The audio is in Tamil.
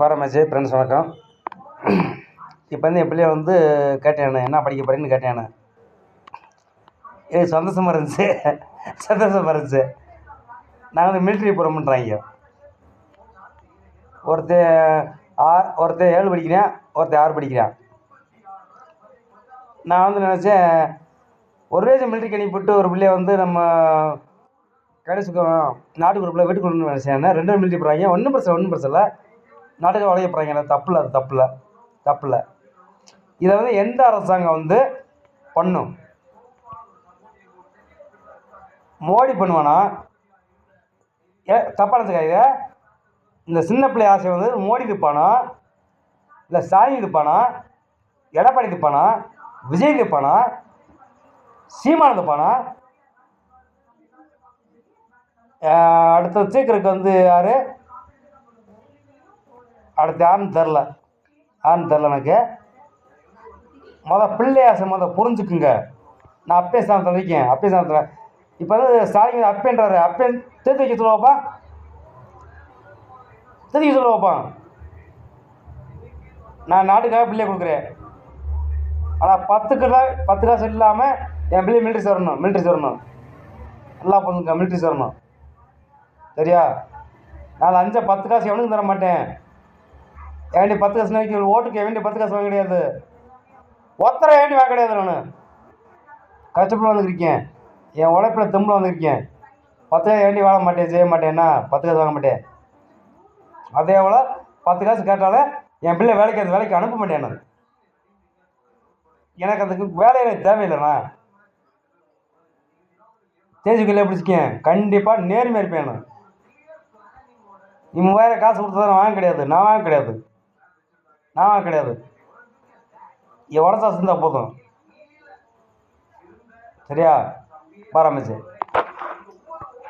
பாரமாச்சு ஃப்ரெண்ட்ஸ் வணக்கம். இப்போ வந்து என் பிள்ளைய வந்து கேட்டேன், என்ன படிக்க போகிறேன்னு கேட்டேன். எனக்கு சந்தோஷமாக இருந்துச்சு. நான் வந்து மிலிட்ரி போகிறோம்ன்றாங்க. ஒருத்தன் 7 படிக்கிறேன், ஒருத்தன் 6 படிக்கிறான். நான் வந்து நினச்சேன், ஒரே மிலிட்ரிக்கு அனுப்பிவிட்டு ஒரு பிள்ளைய வந்து நம்ம கடைசிக்கும் நாட்டு குரூப்பில் வீட்டுக்கு கொண்டு நினச்சேன். 2 மிலிட்ரி போகிறாங்க, ஒன்றும் பிரச்சனை இல்லை. நாட்டுக்கு வளைய போகிறாங்க, எனக்கு தப்பில்லை. இதை வந்து எந்த அரசாங்கம் வந்து பண்ணும்? மோடி பண்ணுவானா? தப்பாக நினச்சிக்காங்க. இந்த சின்ன பிள்ளை ஆசை வந்து மோடி திப்பானா, இல்லை ஸ்டாலின் திப்பானா, எடப்பாடி திப்பானா, விஜய் திப்பானா, சீமான் திப்பானா? அடுத்த சீக்கிரக்கு வந்து யார்? அடுத்து யாருன்னு தெரில எனக்கு. பிள்ளை ஆசை புரிஞ்சுக்குங்க. நான் அப்பே சாணத்தில் இருக்கேன். இப்போ வந்து ஸ்டாலின் அப்பேன்றாரு. அப்பேன் தேர்த்து வைக்க சொல்லுவாப்பா. நான் நாட்டுக்காக பிள்ளைய கொடுக்குறேன். ஆனால் 10 காசு இல்லாமல் என் பிள்ளை மிலிட்ரி சேரணும். நல்லா பண்ணுங்க, மிலிட்ரி சேரணும். சரியா? நான் 10 காசு எவனுக்கும் தர மாட்டேன். வேண்டிய 10 காசு ஓட்டுக்கு வேண்டிய 10 காசு வாங்க கிடையாது. ஒத்தரை வேண்டி வாங்க கிடையாது. நான் கஷ்டப்பட்டு வந்துருக்கேன். என் உழைப்பில் தெம்பில் வந்துருக்கேன். 10 காசு வேண்டி வாழ மாட்டேன், செய்ய மாட்டேன்னா 10 காசு வாங்க மாட்டேன். அதே போல் 10 காசு கேட்டாலும் என் பிள்ளை வேலைக்கு அனுப்ப மாட்டேன். நான் எனக்கு அதுக்கு வேலை எனக்கு தேவையில்லைண்ணா. தேஜுக்குள்ளே பிடிச்சிக்கேன். கண்டிப்பாக நேர்மையாக இருப்பேன். நான் நீ 3000 காசு கொடுத்தா நான் வாங்க கிடையாது. என் உடச்சாசு இருந்தால் போதும். சரியா? பாராமச்சு.